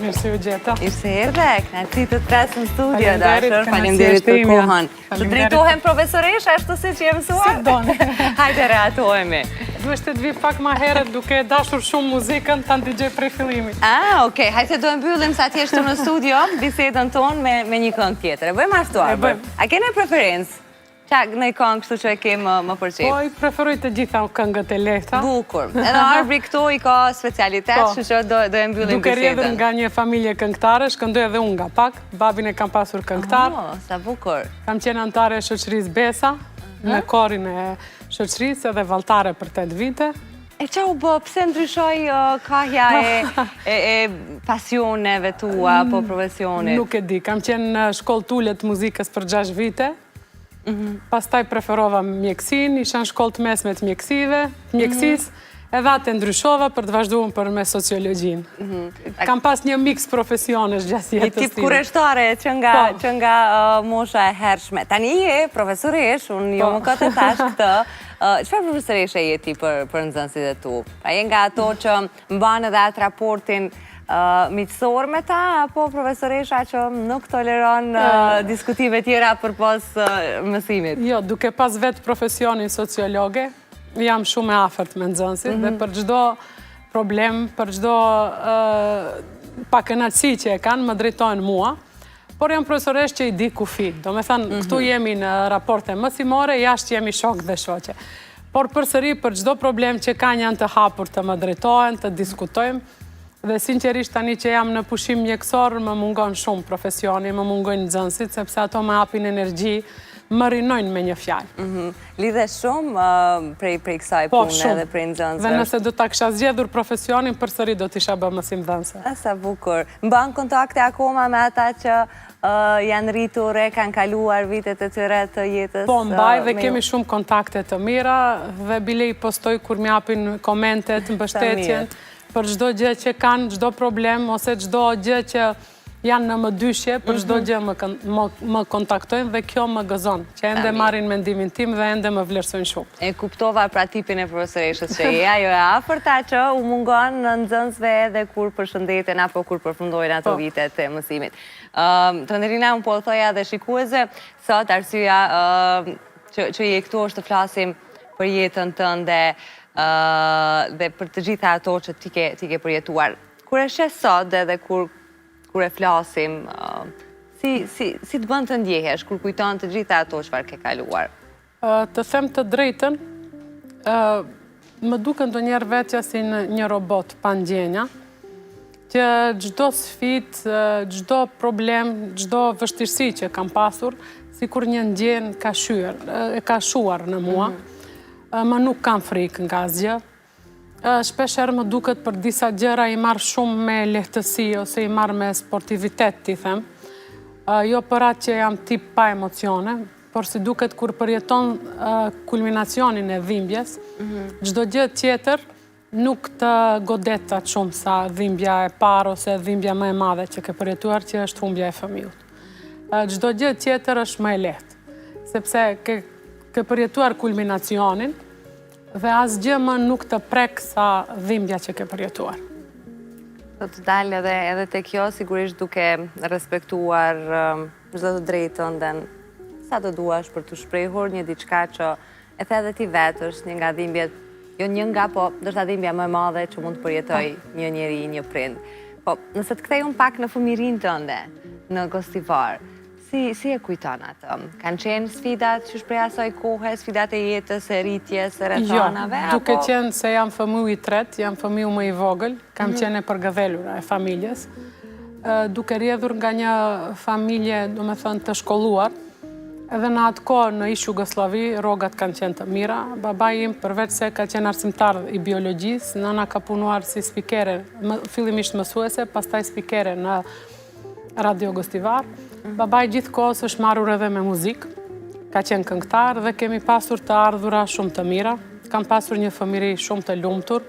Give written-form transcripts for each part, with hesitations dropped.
mirë se u gjeta. Mirë se erdhe, kënaqësi të presë në studio, dashur. Faleminderit për kohën. Të drejtohem profesoresh, ashtu siç je mësuar? Si doni. Hajde reatohemi. Duhet të vi pak ma herët duke dashur shumë muzikën, ta ndigjoj prej fillimit. Okej, hajde do e mbyllim sa ti je në studio, bisedën tonë me një këngë tjetër. E bëjmë ashtu, a kene preferencë? Qa në i këngë kështu që e ke më përqip? Po, i preferoj të gjitha këngët e lehta. Bukur. Edhe Arbri këto i ka specialitet, që që do e mbyllim bisedën. Duke rjedhur nga një familje këngëtare, shkëndoj edhe unë nga pak. Babin e kam pasur këngëtar. Sa bukur. Kam qenë antare e shoqërisë Besa, me korin e shoqërisë edhe valtare për 8 vite. E qa u bë, pse ndryshoj kahja e pasioneve tua, po profesionit? Nuk e di, kam qenë në shkollë tullet muzikës për 6 vite. Pastaj preferova mjekësin, isha në shkollë të mesme të mjekësis, edhe atë ndryshova për të vazhduar për me sociologjin. Kam pas një mix profesionesh gjatë jetës time. Një tip kureshtare që nga mosha e hershme. Tani je profesoresh, unë jo më këtë thash këtë. Çfarë profesoresh e je ti për nxënësit e tu? A je nga ato që mban edhe atë raportin miqësor me ta, apo profesoresha që nuk toleron diskutive tjera për pas mësimit? Jo, duke pas vetë profesionin sociologe, jam shumë e afërt me nxënësit dhe për çdo problem, për çdo pakënaqësi që e kanë, më drejtojnë mua, por jam profesoresh që i di kufi. Do me thënë, këtu jemi në raporte mësimore, jashtë jemi shok dhe shoqe. Por përsëri, për çdo problem që kanë janë të hapur të më drejtojnë, të diskutojmë, dhe sinqerisht tani që jam në pushim mjekësor, më mungon shumë profesioni, më mungojnë nxënësit, sepse ato më hapin energji, më rinojnë me një fjalë. Lidhe shumë prej kësaj pune dhe prej nxënësve. Dhe nëse do ta kisha zgjedhur profesionin, përsëri do t'isha bë mësimdhënëse. Sa bukur. Mban kontakte akoma me ata që janë rritur e kanë kaluar vitet e tyre të jetës? Po, mbaj dhe kemi shumë kontakte të mira dhe bile i postoj kur m'japin komentet, mbështetjen, për çdo gjë që kanë, çdo problem, ose çdo gjë që janë në më dyshje, për çdo gjë më kontaktojnë dhe kjo më gëzon, që ende marrin mendimin tim dhe ende më vlerësojnë shumë. E kuptova pra tipin e profesoreshës që je, ajo e afërta që u mungon në nxënësve edhe kur përshëndeten apo kur përfundojnë ato vitet e mësimit. Trënderina, unë po thoja dhe shikuese, sot arsyeja që je këtu është të flasim për jetën tënde, dhe për të gjitha ato që ti ke përjetuar. Kur e shes sot edhe kur e flasim, si të bën të ndjehesh, kur kujton të gjitha ato çfarë ke kaluar? Të them të drejtën, më duken ndonjëherë vetja si një robot pa ndjenja, që çdo sfidë, çdo problem, çdo vështirësi që kam pasur, sikur një ndjen ka shuar në mua. Më nuk kam frikë nga asgjë. Shpesher më duket për disa gjëra i marrë shumë me lehtësi ose i marrë me sportivitet, ti them. Jo për atë që jam tip pa emocione, por si duket kur përjeton kulminacionin e dhimbjes, çdo gjë tjetër nuk të godetat shumë sa dhimbja e parë ose dhimbja më e madhe që ke përjetuar, që është humbja e fëmijës. Çdo gjë tjetër është më e lehtë, sepse ke përjetuar kulminacionin dhe asgjë më nuk të prek sa dhimbja që ke përjetuar. Do të dalë edhe te kjo, sigurisht duke respektuar çdo të drejtën dhe sa të duash për të shprehur një diçka që e the edhe ti vetë, është një nga dhimbjet, jo një nga, po ndoshta dhimbja më e madhe që mund të përjetoj një njeri, një prind. Po, nëse të kthej unë pak në fëmijërinë tënde, në Gostivar, si e kujton atë? Kanë qenë sfidat që shprej asaj kohe, sfidat e jetës, e rritjes, e rethonave? Jo, duke qenë se jam fëmiu i tretë, jam fëmiu më i vogël, kam qenë e përgëdhelura e familjes, duke rjedhur nga një familje, do me thënë, të shkolluar, edhe në atë kohë në ish Jugosllavi, rrogat kanë qenë të mira. Baba im, përveç se ka qenë arsimtar i biologjisë, nëna ka punuar si spikere, fillimisht mësuese, pastaj spikere në Radio Gostivar. Baba i gjithë kohës është marrur edhe me muzikë, ka qenë këngëtar dhe kemi pasur të ardhura shumë të mira. Kam pasur një fëmijëri shumë të lumtur,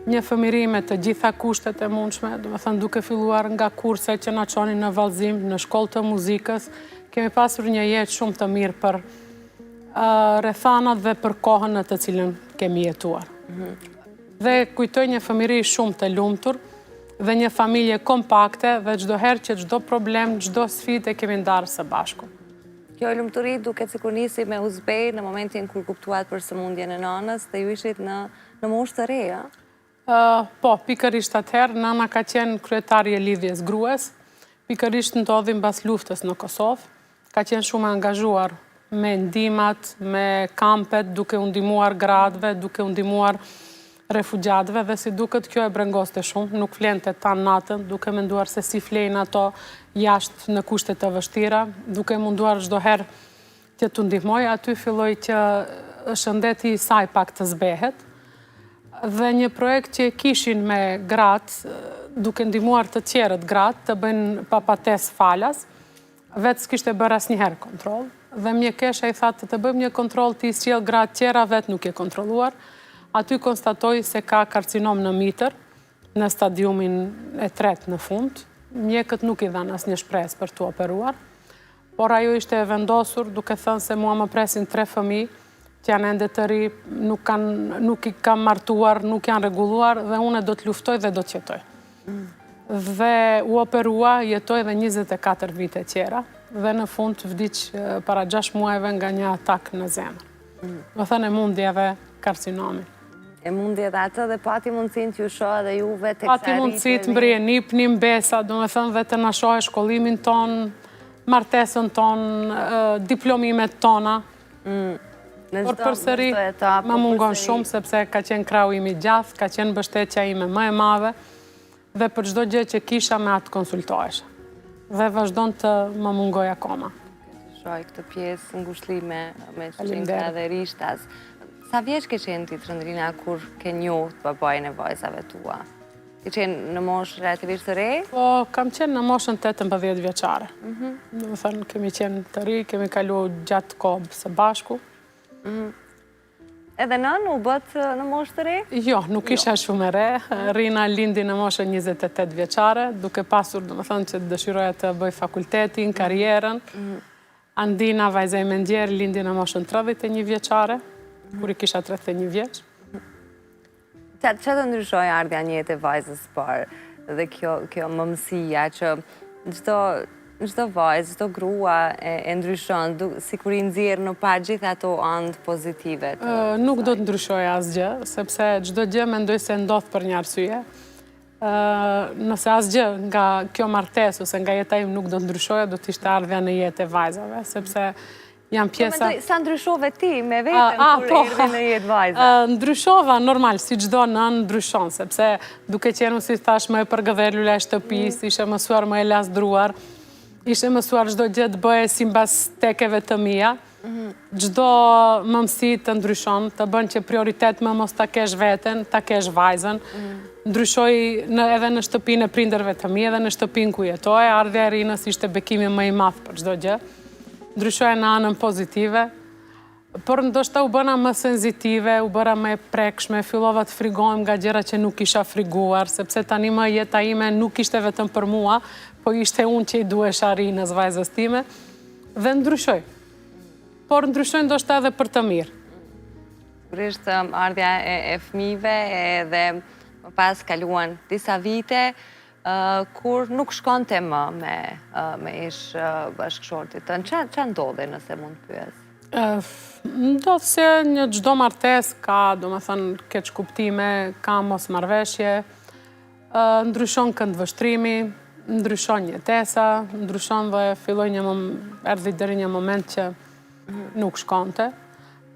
një fëmijëri me të gjitha kushtet e mundshme, do të thënë duke filluar nga kurset që na çonin në vallëzim, në shkollë të muzikës, kemi pasur një jetë shumë të mirë për rrethanat dhe për kohën në të cilën kemi jetuar. Dhe kujtoj një fëmijëri shumë të lumtur, dhe një familje kompakte dhe çdo herë që çdo problem, çdo sfidë e kemi ndarë së bashku. Kjo lumturi duket sikur nisi me uzbej në momentin kur kuptuat për sëmundjen e nënës dhe ju ishit në moshë të re, a? Po, pikërisht atëherë, nëna ka qenë kryetari e lidhjes gruas, pikërisht ndodhi mbas luftës në Kosovë, ka qenë shumë angazhuar me ndihmat, me kampet, duke u ndihmuar gradëve, duke u ndihmuar refugjatëve dhe si duket kjo e brengoste shumë, nuk flente tanë natën, duke menduar se si flejnë ato jashtë në kushte të vështira, duke munduar çdo herë që t'u ndihmoj, aty filloi që shëndeti i saj pak të zbehet. Dhe një projekt që kishin me gratë, duke ndihmuar të tjerët gratë të bëjnë papatesë falas, vetë s'kishte bërë asnjëherë kontroll. Dhe mjekesha i thatë të bëjmë një kontroll të i sjell gratë tjera, vetë nuk e kontrolluar. Aty konstatoi se ka karcinom në mitër, në stadiumin e 3 në fund. Mjekët nuk i dhanë asnjë shpresë për t'u operuar, por ajo ishte e vendosur duke thënë se mua më presin 3 fëmijë që janë ende të ri, nuk i kam martuar, nuk janë rregulluar dhe unë do të luftoj dhe do të jetoj. Dhe u operua, jetoj dhe 24 vite tjera dhe në fund vdiq para 6 muajve nga një atak në zemër. Do thënë e mundjeve karcinomi. E mundi edhe atë dhe pati mundësin të ju shohë dhe juve të kësa Pati mundësi të mbrije nipni, mbesa, do me thënë dhe të na shohë shkollimin ton, martesën ton, diplomimet tona. Por përsëri më mungon shumë sepse ka qenë krau imi gjath, ka qenë mbështetja ime më e madhe dhe për çdo gjë që kisha me atë konsultohesha. Dhe vazhdon të më mungoj akoma. Shoj këtë pjesë ngushëllime me Shqinka dhe Rishtas. Sa vjeç ke qenë ti, Trëndrina, kur ke njohur babajin e vajzave tua? Ke qenë në moshë relativisht të re? Po, kam qenë në moshën 18 vjeçare. Do të thënë, kemi qenë të ri, kemi kaluar gjatë kohë së bashku. Edhe nën u bët në moshë të re? Jo, nuk isha shumë e re. Rina lindi në moshën 28 vjeçare, duke pasur, do të thënë, që dëshiroja të bëj fakultetin, karrierën. Andina, vajza ime ndjer, lindi në moshën 31 vjeçare. Kur i kisha 31 vjeç. Që të ndryshoj ardhja një jetë e vajzës parë dhe kjo mëmësia që çdo vajzë, çdo grua e ndryshon, si kur i nxjerr në pa gjithë ato anë pozitive? Nuk do të ndryshoj asgjë, sepse çdo gjë mendoj se ndodh për një arsye. Nëse asgjë nga kjo martesë ose nga jeta im nuk do të ndryshoja, do të ishte ardhja në jetë e vajzave, sepse janë pjesa... Sa ndryshove ti me vetën kur erdhi në jetë vajza? Ndryshova normal, si çdo nën ndryshon, sepse duke qenë, si thash, më e përgëdhelur e shtëpisë, ishe mësuar më e lasdruar, ishe mësuar çdo gjë të bëhe si mbas tekeve të mia. Çdo mëmësi të ndryshon, të bën që prioritet më mos ta kesh veten, ta kesh vajzën. Ndryshoj edhe në shtëpinë e prindërve të mi, edhe në shtëpinë ku jetoj, ardhja e rinës ishte bekimi më i madh për çdo gjë. Ndryshoj në anën pozitive, por ndoshta u bëna më senzitive, u bëra më e prekshme, fillova të frigohem nga gjëra që nuk isha friguar, sepse tani më jeta ime nuk ishte vetëm për mua, po ishte unë që i duhesha rinës vajzës time, dhe ndryshoj. Por ndryshoj ndoshta edhe për të mirë. Sigurisht ardhja e fëmijëve edhe më pas kaluan disa vite, kur nuk shkonte më me ish bashkëshortit tënd. Ç'a ndodhi, nëse mund të pyes? Ndodh se një çdo martesë ka, domethënë, keq kuptime, ka mosmarrveshje, ndryshon këndvështrimi, ndryshon jetesa, ndryshon dhe erdhi deri një moment që nuk shkonte,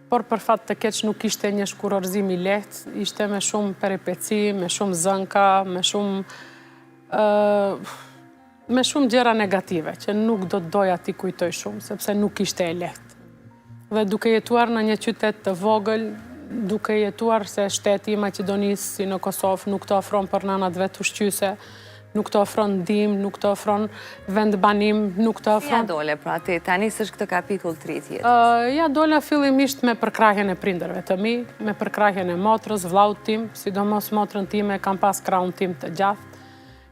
por për fat të keq nuk ishte një shkurorzim i lehtë, ishte me shumë peripeci, me shumë zënka, me shumë gjëra negative, që nuk do të doja t'i kujtoj shumë, sepse nuk ishte e lehtë. Dhe duke jetuar në një qytet të vogël, duke jetuar se shteti i Maqedonisë, si në Kosovë, nuk të ofron për nënat vetë ushqyese, nuk të ofron ndihmë, nuk të ofron vendbanim, nuk të ofron... Ja dole, pra ti, tani s'është këtë kapitull 30. Ja dole fillimisht me përkrahjen e prindërve të mi, me përkrahjen e motrës, vllaut tim, sidomos motrën time, kam pas krahun tim të gjatë,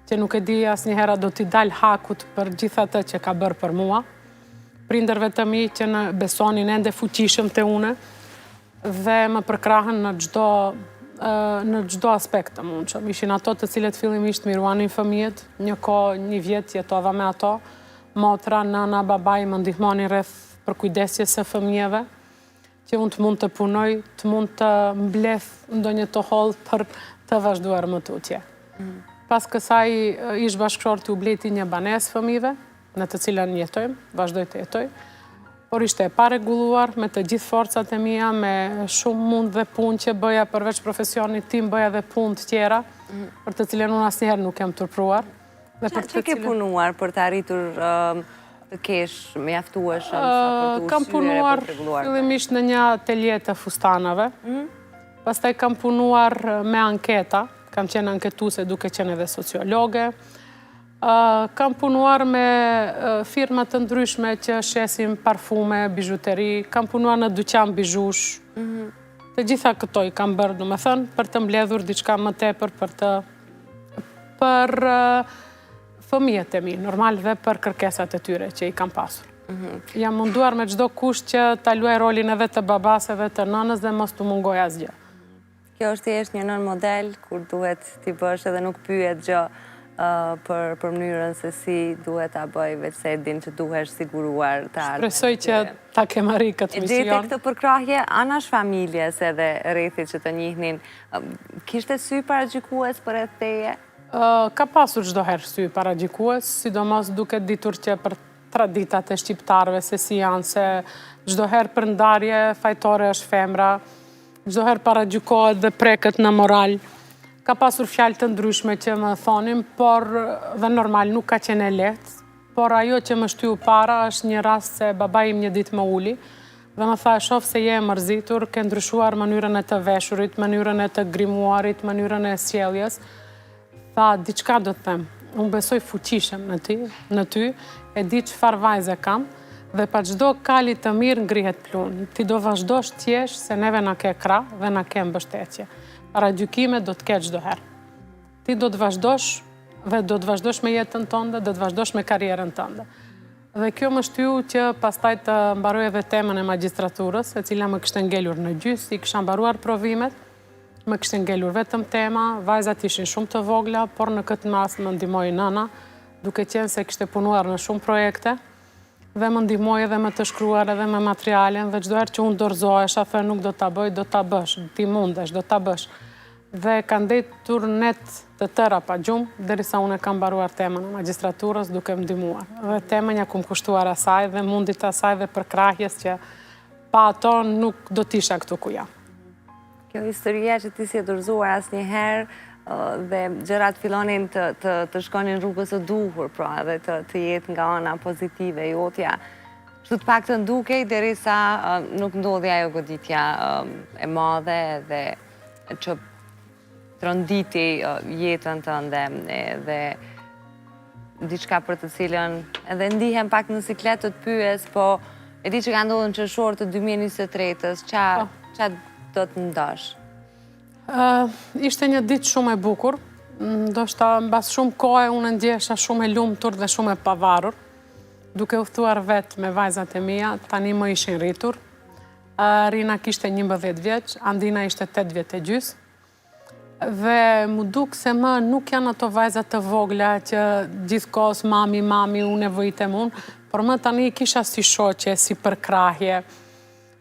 që nuk e di asnjëherë do t'i dal hakut për gjithë atë që ka bërë për mua. Prindërve të mi që besonin ende fuqishëm te une dhe më përkrahën në çdo në çdo aspekt të mundshëm. Ishin ato të cilët fillimisht miruanin fëmijët, një vjet jetova me ato, motra, nëna, babai më ndihmonin rreth për kujdesjes së fëmijëve, që unë të mund të punoj, të mund të mbleth ndonjë të holl për të vazhduar më tutje. Pas kësaj ish bashkëshorti u bleti një banesë fëmijëve, në të cilën jetojmë, vazhdoj të jetoj, por ishte e paregulluar me të gjithë forcat e mia, me shumë mund dhe punë që bëja përveç profesionit tim, bëja dhe punë të tjera, për të cilën unë asnjëherë nuk jam turpruar. Që ke punuar për të arritur të kesh mjaftueshëm sa për të ushqyer kam punuar e për të rregulluar? fillimisht në një atelje të fustanave, pastaj kam punuar me anketa, kam qenë anketuese duke qenë edhe sociologe, kam punuar me firma të ndryshme që shesim parfume, bijuteri, kam punuar në dyqan bizhush. Të gjitha këto i kam bërë, domethënë, për të mbledhur diçka më tepër për fëmijët e mi, normal dhe për kërkesat e tyre që i kam pasur. Jam munduar me çdo kusht që ta luaj rolin edhe të babas edhe të nënës dhe mos të mungoj asgjë. Kjo është thjesht një nën model kur duhet t'i bësh edhe nuk pyet gjë për mënyrën se si duhet ta bëj, veç se din që duhesh siguruar të ardhmen. Shpresoj që ta kem arrit këtë mision. Gjete këtë përkrahje anash familjes edhe rrethit që të njihnin, kishte sy paragjykues për rreth teje? Ka pasur çdo herë sy paragjykues, sidomos duke ditur që për traditat e shqiptarëve se si janë, se çdo herë për ndarje fajtore është femra, çdo herë paragjykohet dhe preket në moral. Ka pasur fjalë të ndryshme që më thonin, por dhe normal nuk ka qenë lehtë, por ajo që më shtyu para është një rast se babai im një ditë më uli dhe më tha, shoh se je e mërzitur, ke ndryshuar mënyrën e të veshurit, mënyrën e të grimuarit, mënyrën e sjelljes. Tha, diçka do të them, unë besoj fuqishëm në ty, e di çfarë vajze kam, dhe pa çdo kali të mirë ngrihet pluhur. Ti do vazhdosh t'jesh se neve na ke krah dhe na ke mbështetje. Paragjykime do të ketë çdo herë. Ti do të vazhdosh dhe do të vazhdosh me jetën tënde, do të vazhdosh me karrierën tënde. Dhe kjo më shtyu që pastaj të mbaroj edhe temën e magjistraturës, e cila më kishte ngelur në gjys, i kisha mbaruar provimet. Më kishte ngelur vetëm tema, vajzat ishin shumë të vogla, por në këtë mas më ndihmoi nëna, duke qenë se kishte punuar në shumë projekte, dhe më ndihmoi edhe me të shkruar edhe me materialen, dhe çdo herë që unë dorëzohesha, thë nuk do ta bëj, do ta bësh, ti mundesh, do ta bësh. Dhe kanë ndetur net të tëra pa gjumë, derisa unë e kam mbaruar temën e magjistraturës duke më ndihmuar. Dhe temën ja kum kushtuar asaj dhe mundit asaj dhe përkrahjes që pa ato nuk do t'isha këtu ku jam. Kjo historia që ti si e dorëzuar asnjëherë dhe gjërat fillonin të shkonin rrugës së duhur, pra edhe të jetë nga ana pozitive jotja. Kështu të paktën dukej derisa nuk ndodhi ajo goditja e madhe dhe që tronditi jetën tënde dhe diçka për të cilën edhe ndihem pak në siklet të pyes, po e di që ka ndodhur në qershor të 2023-s, qa do të ndash? Ishte një ditë shumë e bukur, ndoshta mbas shumë kohe unë ndjesha shumë e lumtur dhe shumë e pavarur, duke u thuar vetë me vajzat e mia, tani më ishin rritur. Rina kishte 11 vjeç, Andina ishte 8 vjet e gjys. Dhe mu duk se më nuk janë ato vajzat të vogla që gjithkohës mami, unë nevojitem unë, por më tani kisha si shoqe, si përkrahje.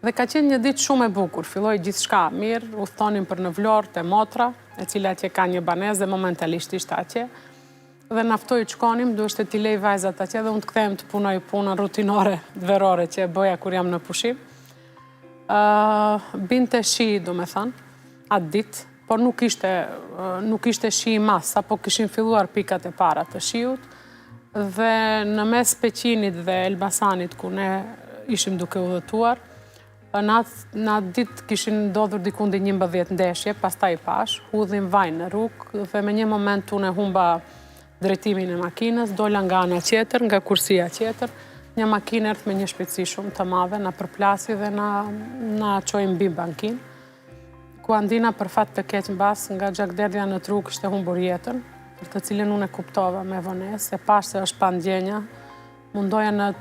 Dhe ka qenë një ditë shumë e bukur, filloi gjithçka mirë, u thonin për në Vlorë te motra, e cila atje ka një banesë dhe momentalisht ishte atje. Dhe naftoi të shkonim, duhet t'i lej vajzat atje dhe unë të kthehem të punoj punën rutinore verore që e bëja kur jam në pushim. Binte shi, domethënë, atë ditë, por nuk ishte shi i mas, apo kishin filluar pikat e para të shiut, dhe në mes Peqinit dhe Elbasanit, ku ne ishim duke udhëtuar, në atë ditë kishin ndodhur dikundi 11 ndeshje, pastaj pash, hudhim vaj në rrugë, dhe me një moment unë e humba drejtimin e makinës, dola nga ana tjetër, nga kursia tjetër, një makinë erdhi me një shpejtësi shumë të madhe, na përplasi dhe na çoi mbi bankinë. Ku Andina për fat të keq mbas nga gjakderdhja në truk kishte humbur jetën, për të cilën unë e kuptova me vonesë, e pash se është pa ndjenja. Mundoja në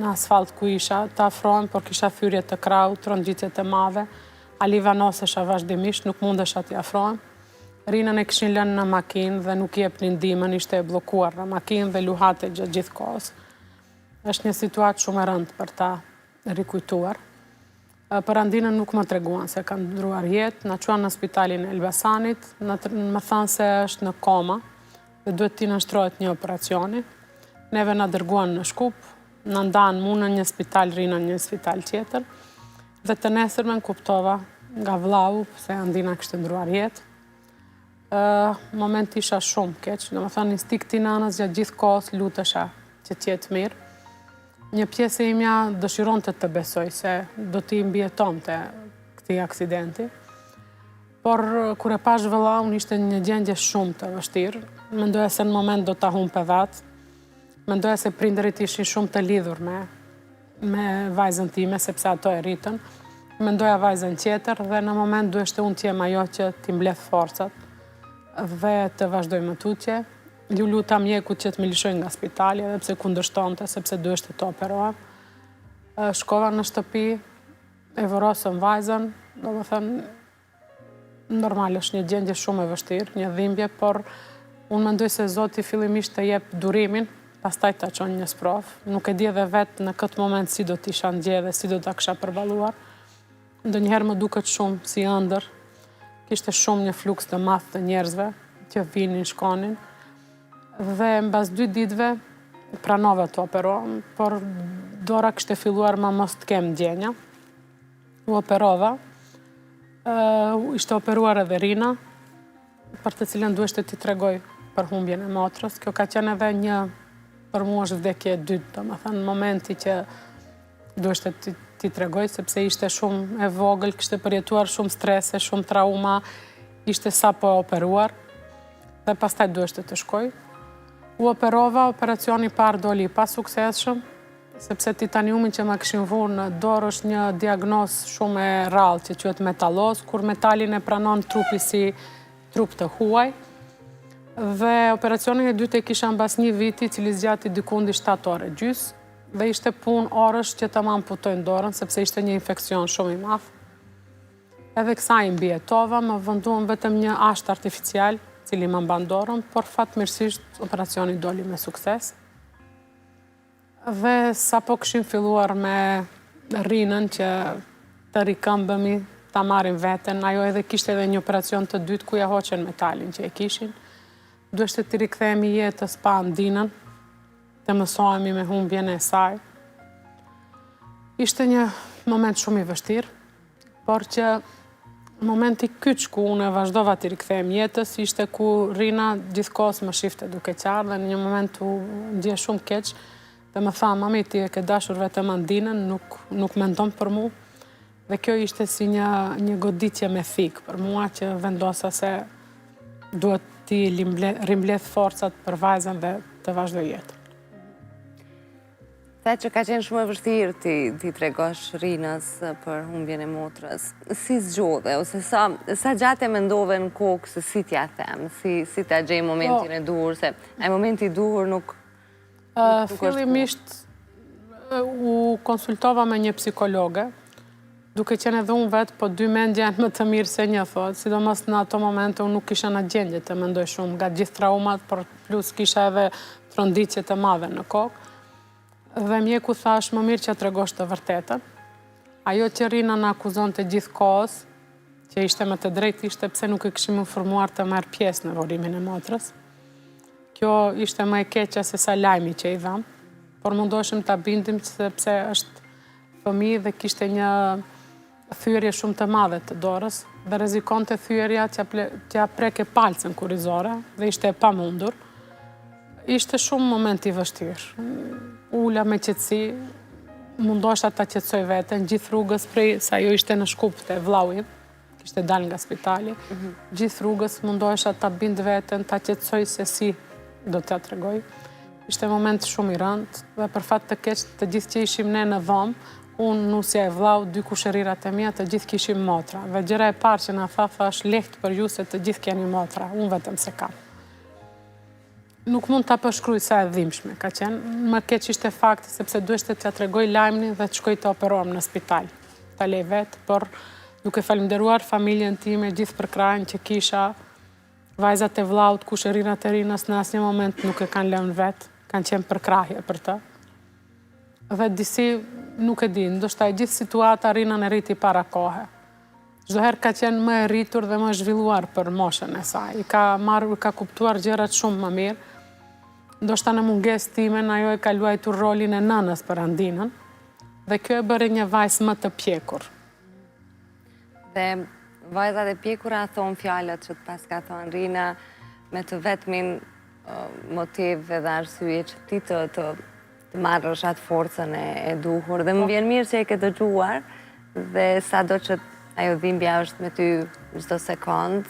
asfalt ku isha, të afrohem, por kisha thyrje të krahut, tronditje të madhe. alivanosesha vazhdimisht, nuk mundesha t'i afrohem. Rinën e kishin lënë në makinë dhe nuk jep një ndihmën, ishte e bllokuar në makinë dhe luhate gjatë gjithë kohës. Është një situatë shumë e rëndë për ta rikujtuar. Për Andinën nuk më treguan se kanë ndruar jetë, na quan në spitalin e Elbasanit, më thanë se është në koma dhe duhet t'i nënshtrohet një operacioni. Neve na dërguan në Shkup, na ndanë mu në një spital, Rinën në një spital tjetër, dhe të nesërmen kuptova nga vllau se Andina kishte ndruar jetë. Moment isha shumë keq, do më thënë instikti nanës gjatë gjithë kohës lutesha që t'jetë mirë. Një pjesë e imja dëshiron të besoj se do t'i mbjeton të këti aksidenti, por kur e pash vëllaun ishte një gjendje shumë të vështirë, mendoja se në moment do t'a humpe vetë, mendoja se prindërit ishin shumë të lidhur me vajzën time, sepse ato e rritën, mendoja vajzën tjetër dhe në moment duheshte unë t'jem ajo që t'i mbledh forcat dhe të vazhdoj më tutje. Ju luta mjekut që t'me lishoj nga spitali, edhe pse kundërshtonte, sepse duheshte të operohem. Shkova në shtëpi, e vorosëm vajzën, do më thënë, normal është një gjendje shumë e vështirë, një dhimbje, por unë mendoj se Zoti fillimisht të jep durimin, pastaj ta çon një sprov. Nuk e di edhe vetë në këtë moment si do t'isha ndje dhe si do t'a kisha përballuar. Ndonjëherë më duket shumë si ëndër, kishte shumë një fluks të madh të njerëzve që vinin, shkonin, dhe mbas 2 ditëve pranova të operohem, por dora kishte filluar ma mos të kem ndjenja. U operova, ishte operuar edhe Rina, për të cilën duheshte t'i tregoj për humbjen e motrës. Kjo ka qenë edhe një, për mua është vdekje e dytë, domethënë momenti që duheshte t'i tregoj, sepse ishte shumë e vogël, kishte përjetuar shumë strese, shumë trauma, ishte sa po operuar, dhe pastaj duheshte të shkoj. U operova, operacioni parë doli i pa suksesshëm, sepse titaniumin që ma kishin vurë në dorë është një diagnoz shumë e rrallë që quhet metalloz, kur metalin e pranon trupi si trup të huaj. Dhe operacionin e dytë e kisha mbas 1 viti, cili zgjati dikundi 7 orë gjys, dhe ishte punë orësh që ta më amputojnë dorën, sepse ishte një infekcion shumë i madh. Edhe kësaj mbijetova, më venduam vetëm një asht artificial, cili më mban dorën, por fatmirësisht operacioni doli me sukses. Dhe sa po këshim filluar me Rinën që të rikëmbëmi, ta marrin veten, ajo edhe kishte edhe një operacion të dytë ku ja hoqen metalin që e kishin. Duheshte t'i rikthehemi jetës pa Andinën, të mësohemi me humbjen e saj. Ishte një moment shumë i vështirë, por që momenti kyç ku unë e vazhdova t'i rikthehem jetës, ishte ku Rina gjithkohës më shifte duke qarë dhe në një moment u ndje shumë keq dhe më tha, mami, ti e ke dashur vetëm Andinën, nuk mendon për mu. Dhe kjo ishte si një goditje me thikë për mua që vendosa se duhet t'i rimbledh forcat për vajzën dhe të vazhdoj jetë. Tha që ka qenë shumë e vështirë ti tregosh Rinës për humbjen e motrës. Si zgjodhe, ose sa gjatë e mendove në kokë se si t'ja them, si t'a gjej momentin e duhur, se ai momenti i duhur nuk fillimisht u konsultova me një psikologe, duke qenë edhe unë vetë, po 2 mendje janë më të mirë se një, thotë, sidomos në ato momente unë nuk kisha në gjendje të mendoj shumë nga gjithë traumat, por plus kisha edhe tronditje të madhe në kokë. Dhe mjeku thash më mirë që tregosh të vërtetën. Ajo që Rina në akuzon të gjithë kohës, që ishte më të drejtë, ishte pse nuk e kishim informuar të merr pjesë në vorimin e motrës. Kjo ishte më e keqja se sa lajmi që i dham, por mundoshim ta bindim sepse është fëmijë dhe kishte një thyerje shumë të madhe të dorës dhe rrezikonte thyerja t'ja preke palcën kurizore dhe ishte e pamundur. Ishte shumë moment i vështirë. Ula me qetësi, mundosha ta qetësoj veten, gjithë rrugës prej se ajo ishte në Shkup te vllaui, kishte dalë nga spitali. Gjithë rrugës mundosha ta bind veten, ta qetësoj se si do t'ja tregoj. Ishte moment shumë i rëndë dhe për fat të keq të gjithë që ishim ne në dhomë, unë, nusja e vllau, 2 kushërirat e mia, të gjithë kishim motra. Dhe gjëra e parë që na thash lehtë për ju se të gjithë keni motra, unë vetëm se kam. Nuk mund ta përshkruaj sa e dhimbshme ka qenë. Më keq ishte fakti sepse duheshte t'ja tregoj lajmin dhe të shkoj të operohem në spital. Ta lej vetë, por duke falenderuar familjen time, gjithë për krajnë që kisha, vajzat e vllaut, kushërinat e rinës në asnjë moment nuk e kanë lënë vetë, kanë qenë përkrahje për të. Dhe disi, nuk e di, ndoshta e gjithë situata rinën e rriti para kohe. Çdo herë ka qenë më e rritur dhe më e zhvilluar për moshën e saj. I ka kuptuar gjërat shumë më mirë. Ndoshta në mungesë time, ajo e ka luajtur rolin e nënës për Andinën, dhe kjo e bëri një vajzë më të pjekur. Dhe vajzat e pjekura thonë fjalët që pas ka thonë Rina, me të vetmin motiv dhe arsye që ti të marrësh atë forcën e duhur. Dhe më vjen mirë që e ke dëgjuar, dhe sado që ajo dhimbja është me ty çdo sekond,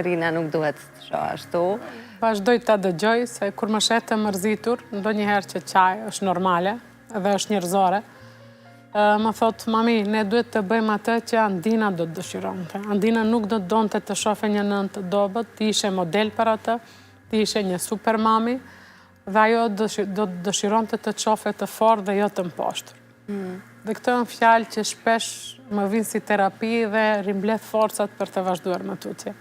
Rina nuk duhet të shoh ashtu. Vazhdoj ta dëgjoj, se kur më shet të mërzitur, ndonjëherë që qaj është normale dhe është njerëzore, më thot, mami, ne duhet të bëjmë atë që Andina do të dëshironte. Andina nuk do të donte të shofe një nënë të dobët, ti ishe model për atë, ti ishe një super mami, dhe ajo do të dëshironte të shofe të fortë dhe jo të mposhtur. Dhe këto janë fjalë që shpesh më vinë si terapi dhe rimbledh forcat për të vazhduar më tutje.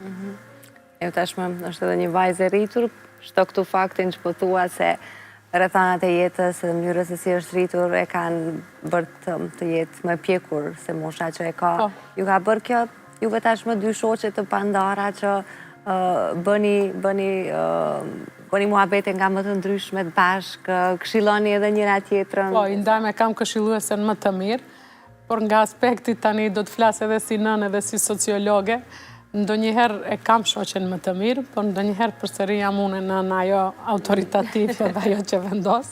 E tashmë është edhe një vajzë e rritur, shto këtu faktin që po thua se rrethanat e jetës dhe mënyrës se si është rritur e kanë bërë të jetë më pjekur se mosha që e ka. Ju ka bërë kjo, juve tashmë dy shoqe të pandara që bëni muhabete nga më të ndryshmet bashkë, këshilloni edhe njëra tjetrën. Po, i ndajme kam këshilluesen më të mirë, por nga aspekti tani do të flasë edhe si nënë edhe si sociologe, ndonjëherë e kam shoqen më të mirë, por ndonjëherë përsëri jam unë në ajo autoritative dhe ajo që vendos,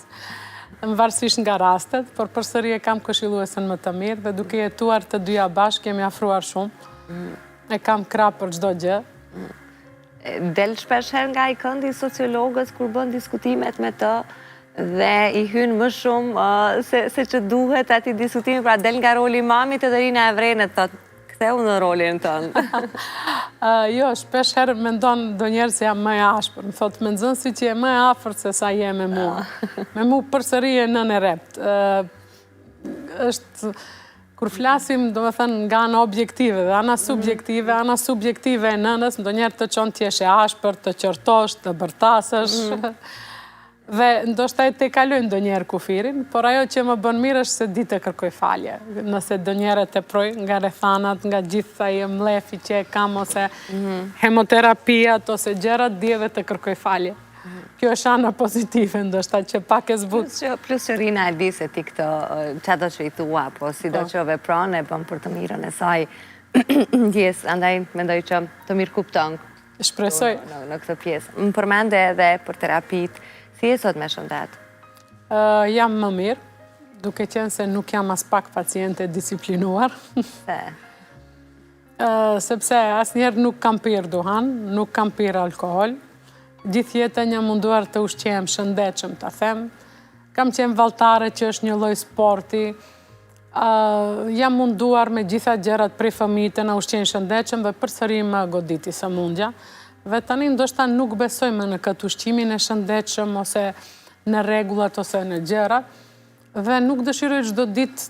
varësisht nga rastet, por përsëri e kam këshilluesen më të mirë dhe duke jetuar të dyja bashkë kemi afruar shumë. E kam krah për çdo gjë. Del shpeshherë nga i këndi sociologës kur bën diskutimet me të dhe i hynë më shumë se që duhet ati diskutimi, pra del nga roli mamit edhe Rina e vrenet, thotë, ktheu në rolin tënë. Jo, shpesh herë mendon ndonjëherë se jam më e ashpër. Më thotë, mendon si që je më e afërt se sa je me mua. Me mua përsëri e nënë e rept. Është, kur flasim, do me thënë, nga ana objektive dhe ana subjektive e nënës, ndonjëherë të qonë t'jesh e ashpër, të qortosh, të bërtasësh. Dhe ndoshta e te kaloj ndonjëherë kufirin, por ajo që më bën mirë është se di të kërkoj falje. Nëse ndonjëherë e teproj nga rrethanat, nga gjithë ai mlefi që e kam, ose hemoterapiat, ose gjërat, di edhe të kërkoj falje. Kjo është ana pozitive, ndoshta që pak e zbut. Plus që Rina e di se ti këtë, çdo që i thua, po si do që vepron e bën për të mirën e saj. Ndjes, andaj mendoj që të mirë kupton. Shpresoj. Në këtë pjesë. Më përmende edhe për terapit. Si e sot me shëndet? Jam më mirë, duke qenë se nuk jam as pak paciente disiplinuar. Se? Sepse asnjëherë nuk kam pirë duhan, nuk kam pirë alkohol. Gjithë jetën jam munduar të ushqehem shëndetshëm, ta them. Kam qenë valltare që është një lloj sporti. Jam munduar me gjitha gjërat prej fëmijët në ushqen shëndetshëm dhe përsëri më goditi sëmundja. Dhe tani ndoshta nuk besojmë në këtë ushqimin e shëndetshëm ose në rregullat ose në gjërat dhe nuk dëshiroj çdo ditë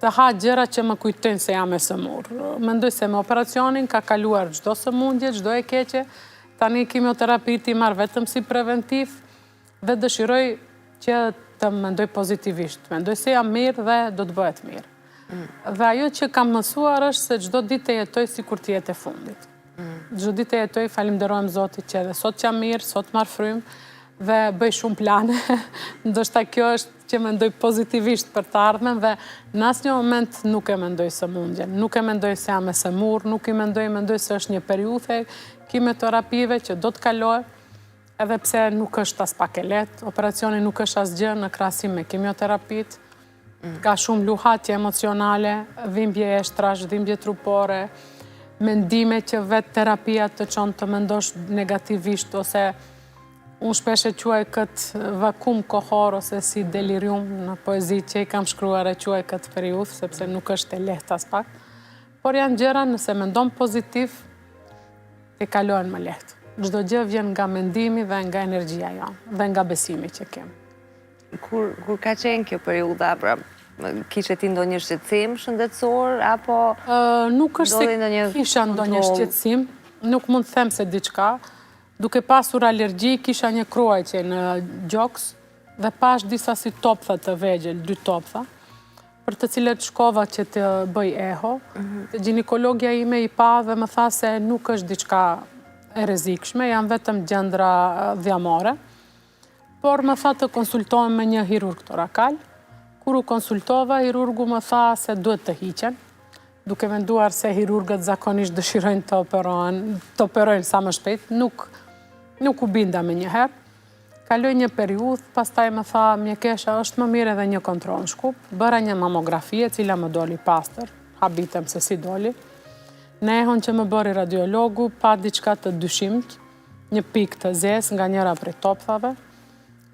të ha gjëra që më kujtojnë se jam e sëmur. Mendoj se me operacionin ka kaluar çdo sëmundje, çdo e keqe. Tani kimioterapit i marr vetëm si preventiv dhe dëshiroj që të mendoj pozitivisht. Mendoj se jam mirë dhe do të bëhet mirë. Dhe ajo që kam mësuar është se çdo ditë të jetoj sikur të jetë e fundit. Çdo ditë e jetoj, falenderojmë Zotit që edhe sot jam mirë, sot marr frymë dhe bëj shumë plane. Ndoshta kjo është që mendoj pozitivisht për të ardhmen dhe në asnjë moment nuk e mendoj sëmundjen, nuk e mendoj se jam e sëmur, nuk i mendoj se është një periudhë kimioterapie që do të kalojë, edhe pse nuk është as pak e lehtë, operacioni nuk është asgjë në krahasim me kimioterapit. Ka shumë luhatje emocionale, dhimbje shtrash, dhimbje trupore, mendime që vetë terapia të qonë të mendosh negativisht, ose unë shpesh e quaj këtë vakum kohor, ose si delirium në poezi që i kam shkruar e quaj këtë periudhë, sepse nuk është e lehtë as pak. Por janë gjëra nëse mendon pozitiv, të kalojnë më lehtë. Çdo gjë vjen nga mendimi dhe nga energjia jonë, dhe nga besimi që kem. Kur ka qenë kjo periudha, pra, kishe ti ndonjë shqetësim shëndetësor, apo... Nuk është se kisha ndonjë shqetësim, nuk mund të them se diçka. Duke pasur alergji, kisha një kruajtje në gjoks dhe pash disa si toptha të vegjel, 2 toptha, për të cilët shkova që të bëj eho. Ginekologja ime i pa dhe më tha se nuk është diçka e rrezikshme, janë vetëm gjendra dhjamore, por më tha të konsultohem me një hirurg torakal. Kur u konsultova, hirurgu më tha se duhet të hiqen, duke menduar se hirurgët zakonisht dëshirojnë të operojnë sa më shpejt, nuk u binda me njëherë. Kaloj një periudhë, pastaj më tha mjekesha është më mirë edhe një kontroll në Shkup, bëra një mamografie, cila më doli pastër, habitem se si doli. Në ehon që më bëri radiologu, pa diçka të dyshimt, një pikë të zezë nga njëra prej topthave,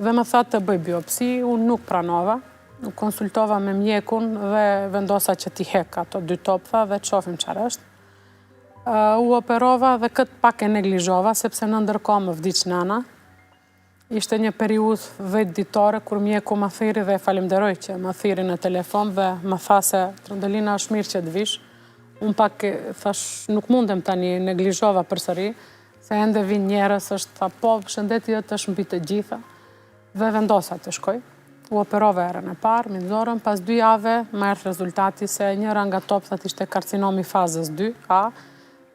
dhe më tha të bëj biopsi, unë nuk pranova, nuk konsultova me mjekun dhe vendosa që t'i hek ato 2 toptha dhe të shofim çfarë është. U operova dhe këtë pak e neglizhova, sepse në ndërkohë më vdiq nana. Ishte një periudhë 10 ditore, kur mjeku më thiri dhe falemderoj që më thiri në telefon dhe më tha se Trëndelina është mirë që të vish. Unë pak thash nuk mundem tani, neglizhova përsëri, se ende vinë njerës është tha po, shëndeti jëtë është mbi të gjitha, dhe vendosa të shkoj. U operova erën e parë, minzorën, pas 2 jave më erdhi rezultati se njëra nga topthat ishte karcinomi fazës 2A,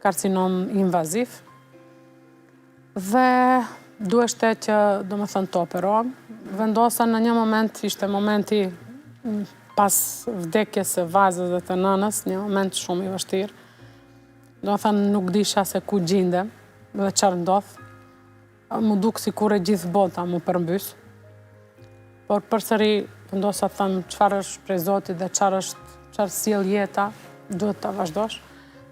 karcinom invaziv. Dhe duheshte që, do më thënë, të operohem. Vendosa në një moment, ishte momenti pas vdekjes së vajzës dhe të nënës, një moment shumë i vështirë. Do më thënë, nuk disha se ku gjindem dhe çfarë ndodh. Mu duk si kur e gjithë bota mu përmbys. Por përsëri, vendosa të thëmë çfarë është prej Zotit dhe çfarë sjell jeta, duhet ta vazhdosh.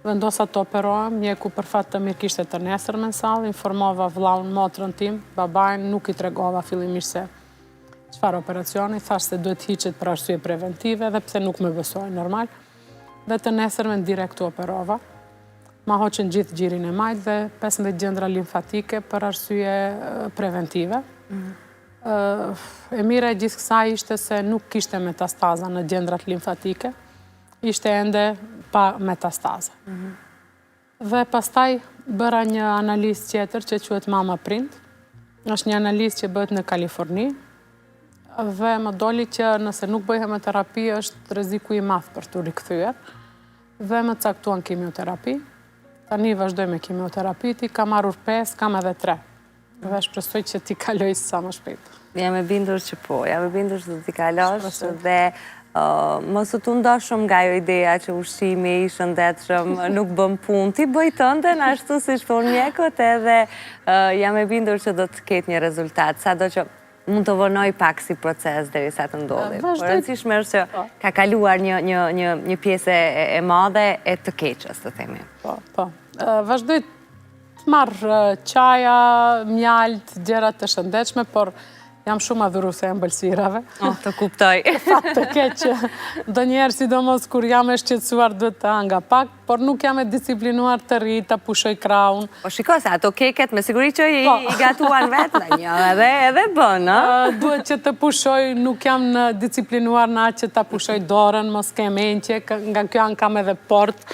Vendosa të operohem, mjeku për fat të mirë kishte të nesërmen në sallë, informova vllaun, motrën tim, babain, nuk i tregova fillimisht se çfarë operacioni, thash se duhet hiqet për arsye preventive dhe pse nuk më besoi normal. Dhe të nesërmen direkt u operova. Ma hoqën gjithë gjirin e majt dhe 15 gjendra limfatike për arsye preventive. E mira e gjithë kësaj ishte se nuk kishte metastaza në gjendrat limfatike, ishte ende pa metastaza. Dhe pastaj bëra një analizë tjetër që quhet Mama Print. Është një analizë që bëhet në Kaliforni dhe më doli që nëse nuk bëj hemoterapi është rreziku i madh për të rikthyer dhe më caktuan kimioterapi. Tani vazhdoj me kimioterapi, ti kam marrur 5, kam edhe 3. Dhe shpresoj që ti kaloj sa më shpejt. Jam e bindur që po, jam e bindur që ti kalosh dhe mos u tundo shumë nga jo ideja që ushqimi i shëndetshëm nuk bën punë. Ti bëj tënden ashtu siç thonë mjekët edhe jam e bindur që do të ketë një rezultat, sado që mund të vonoj pak si proces derisa të ndodhi. Por rëndësishme është që ka kaluar një pjesë e madhe e të keqës, të themi. Po. Vazhdoj të marr qaja, mjalt, gjëra të shëndetshme, por jam shumë adhuruese e ëmbëlsirave. Të kuptoj. Fat të keq që ndonjëherë sidomos kur jam e shqetësuar duhet të anga pak, por nuk jam e disiplinuar të rri, të pushoj kraun. Po shiko se ato keket me siguri që i gatuan vetë në një edhe bën, Duhet që të pushoj, nuk jam në disiplinuar në atë që të pushoj dorën, mos ke menqje, nga kjo anë kam edhe port.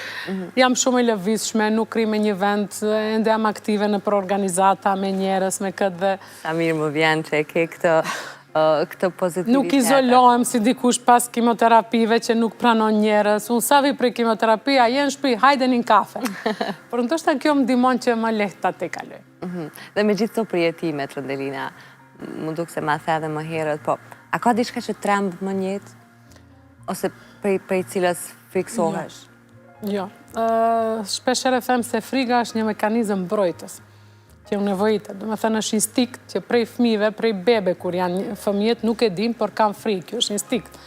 Jam shumë e lëvizshme, nuk ri me një vend, ende jam aktive në për organizata, me njerës, me këtë dhe... Sa mirë më vjen që e ke këtë pozitivitet. Nuk izolohem si dikush pas kimoterapive që nuk pranon njerës. Unë sa vi prej kimioterapia, jenë shpi, hajde një kafe. Por ndoshta kjo më ndihmon që më lehta te kaloj. Dhe me gjithë të prijetime, Trëndelina, më duk se ma the edhe më herët, po, a ka diçka që trembë më njët? Ose prej cilës friksohesh? Jo. Shpeshere them se friga është një mekanizëm mbrojtës që u nevojitet. Do me thënë është instinkt që prej fëmijëve, prej bebe, kur janë fëmijët, nuk e din, por kanë frikë, kjo është instinkt.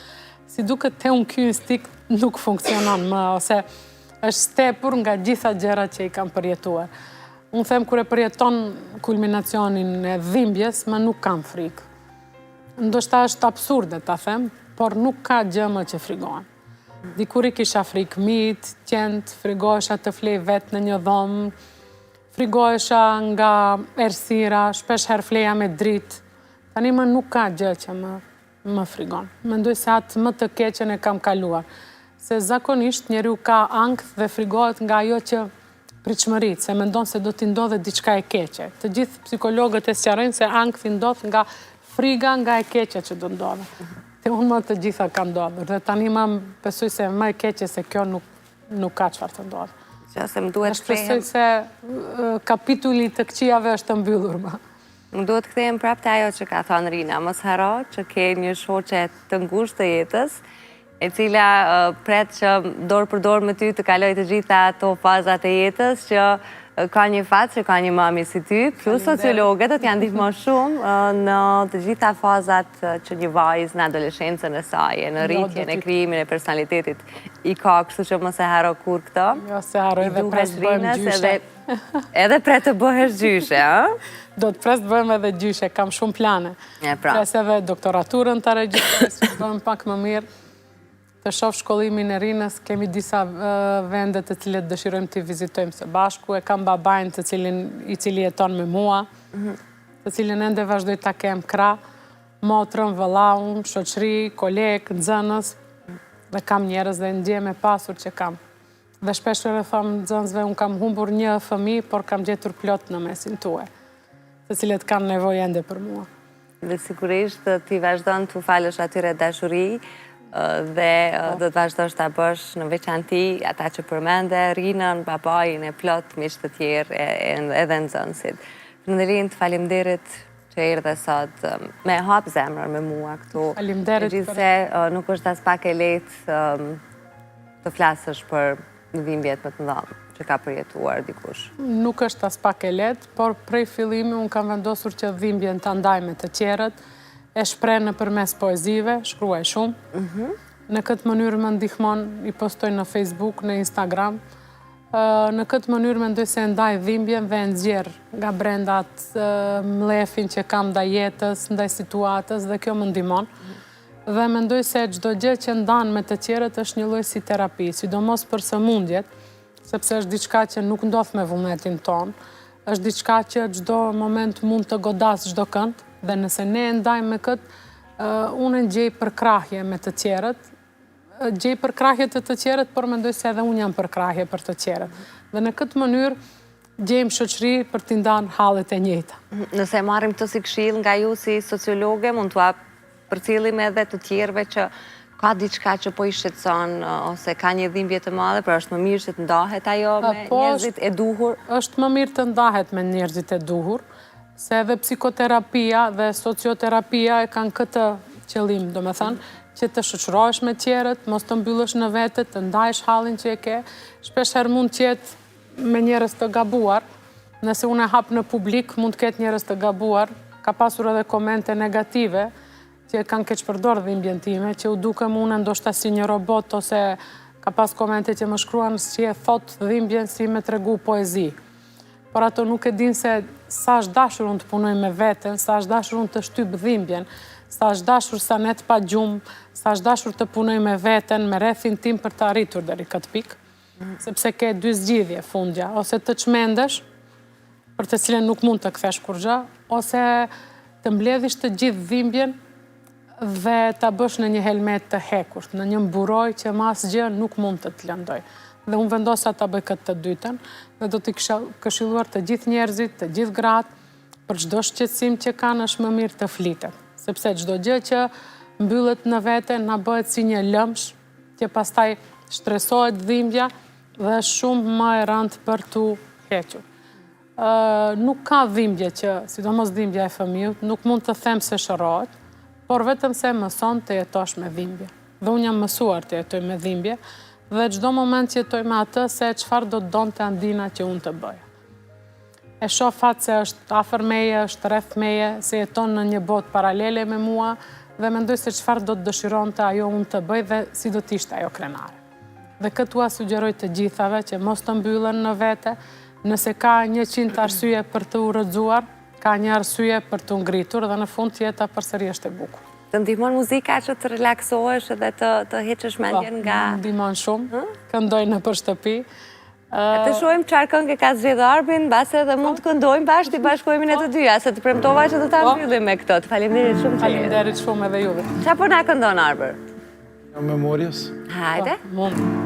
Si duket te unë kjo instinkt nuk funksionon më, ose është stepur nga gjitha gjërat që i kam përjetuar. Unë them kur e përjeton kulminacionin e dhimbjes, më nuk kam frikë. Ndoshta është absurde ta them, por nuk ka gjë më që frigohen. Dikur i kisha frikë mit, qend, frigohesha të flej vetë në një dhomë, frigohesha nga errësira, shpesh herë fleja me dritë. Tani më nuk ka gjë që më më frigon. Mendoj se atë më të keqen e kam kaluar. Se zakonisht njeriu ka ankth dhe frigohet nga ajo që pritshmëritë, se mendon se do t'i ndodhe diçka e keqe. Të gjithë psikologët e sqarojnë se ankthi ndodh nga friga nga e keqe që do ndodhe. Te unë më të gjitha ka ndodhur dhe tani më besoj se më e keqe se kjo nuk ka çfarë të ndodhë. Se më duhet të kthehem. Shpresoj se kapitulli të këqijave është mbylur më. Më duhet të kthehem prapë te ajo që ka thënë Rina, mos haro që ke një shoqe të ngushtë të jetës, e cila pret që dorë për dorë me ty të kaloj të gjitha ato fazat e jetës, që ka një fatë që ka një mami si ty, plus sociologët do t'janë ndihmon shumë në të gjitha fazat që një vajzë në adoleshencën e saj, në rritjen e krijimin e personalitetit i ka, kështu që mos e haro kur këto. Jo se haroj dhe pres të bëjmë gjyshe. Edhe pre të bëhesh gjyshe, a? Do të pres të bëjmë edhe gjyshe, kam shumë plane. Pres edhe doktoraturën të regjistroj, që të bëjmë pak më mirë. Të shoh shkollimin e Rinës, kemi disa vende të cilet dëshirojmë t'i vizitojmë së bashku, e kam babajnë i cili jeton me mua, të cilin ende vazhdoj ta kem krah, motrën, vëllaun, shoqëri, kolegë, nxënës, dhe kam njerëz dhe ndjem e pasur që kam. Dhe shpesh e them nxënësve, unë kam humbur një fëmijë, por kam gjetur plot në mesin tuaj, të cilet kanë nevojë ende për mua. Dhe sigurisht ti vazhdon t'u falësh atyre dashuri, dhe do të vazhdosh ta bësh në veçanti ata që përmende, Rinën, babajin e plot, miq të tjerë edhe nxënësit. Falënderit, faleminderit që erdhe sot me hap zemrën me mua këtu. Faleminderit. Megjithse nuk është as pak e lehtë të flasësh për dhimbjet më të mëdha që ka përjetuar dikush. Nuk është as pak e lehtë, por prej fillimi unë kam vendosur që dhimbjen ta ndaj me të tjerët. E shpreh nëpërmes poezive, shkruaj shumë. Në këtë mënyrë më ndihmon, i postoj në Facebook, në Instagram. Në këtë mënyrë mendoj se ndaj dhimbjen dhe nxjerr nga brenda atë mlefin që kam ndaj jetës, ndaj situatës dhe kjo më ndihmon. Dhe mendoj se çdo gjë që ndan me të tjerët është një lloj si terapi, sidomos për sëmundjet, sepse është diçka që nuk ndodh me vullnetin ton, është diçka që çdo moment mund të godas çdo kënd. Dhe nëse ne e ndajmë me këtë, unë gjej përkrahje me të tjerët, gjej përkrahje të tjerët, por mendoj se edhe unë jam përkrahje për të tjerët. Dhe në këtë mënyrë gjejmë shoqëri për t'i ndarë hallet e njëjta. Nëse marrim këtë si këshill nga ju si sociologe, mund t'ua përcjellim edhe të tjerëve që ka diçka që po i shqetëson ose ka një dhimbje të madhe, por është më mirë që të ndahet ajo me njerëzit e duhur. Është më mirë të ndahet me njerëzit e duhur, se edhe psikoterapia dhe socioterapia e kanë këtë qëllim, do me thënë, që të shoqërohesh me tjerët, mos të mbyllësh në vete, të ndajsh hallin që e ke. Shpeshherë mund të jetë me njerëz të gabuar, nëse unë e hap në publik, mund të ketë njerëz të gabuar, ka pasur edhe komente negative, që kanë keqpërdorë dhimbjen time, që u dukem unë ndoshta si një robot, ose ka pas komente që më shkruan si e thot dhimbjen si me tregu poezi. Por ato nuk e din se sa është dashur unë të punoj me veten, sa është dashur unë të shtyp dhimbjen, sa është dashur sa ne të pa gjumë, sa është dashur të punoj me veten, me rrethin tim për të arritur deri këtë pikë, sepse ke dy zgjidhje fundja, ose të çmendesh, për të cilën nuk mund të kthesh kurrë, ose të mbledhish të gjithë dhimbjen dhe ta bësh në një helmet të hekur, në një mburoj që më asgjë nuk mund të lëndoj. Dhe unë vendosa ta bëj këtë të dytën, dhe do t'i këshilluar të gjithë njerëzit, të gjithë gratë, për çdo shqetësim që kanë është më mirë të flitet. Sepse çdo gjë që mbyllet në vete na bëhet si një lëmsh, që pastaj shtresohet dhimbja dhe është shumë më e rëndë për t'u hequr. Nuk ka dhimbje që, sidomos dhimbja e fëmijës, nuk mund të them se shërohet, por vetëm se mëson të jetosh me dhimbje. Dhe unë jam mësuar të jetoj me dhimbje, dhe çdo moment që jetoj me atë se çfarë do të donte Andina që unë të bëja. E shoh fat se është afër meje, është rreth meje, se jeton në një botë paralele me mua dhe mendoj se çfarë do të dëshironte ajo unë të bëj dhe si do të ishte ajo krenare. Dhe këtë ua sugjeroj të gjithave që mos të mbyllen në vete, nëse ka 100 arsye për të u rrëzuar, ka një arsye për të ngritur dhe në fund jeta përsëri është e bukur. Të ndihmon muzika që të relaksohesh edhe të heqësh mendjen nga... Ndihmon shumë, këndoj në për shtëpi. Të shohim çfarë këngë ka zgjedhur Arbin, mbase edhe mund të këndojmë bashkë, të bashkohemi ne të dyja, se të premtova që do ta mbyllim me këtë. Faleminderit shumë që jeni. Faleminderit shumë edhe juve. Çfarë po na këndon Arbër? Memorias. Hajde. Mund.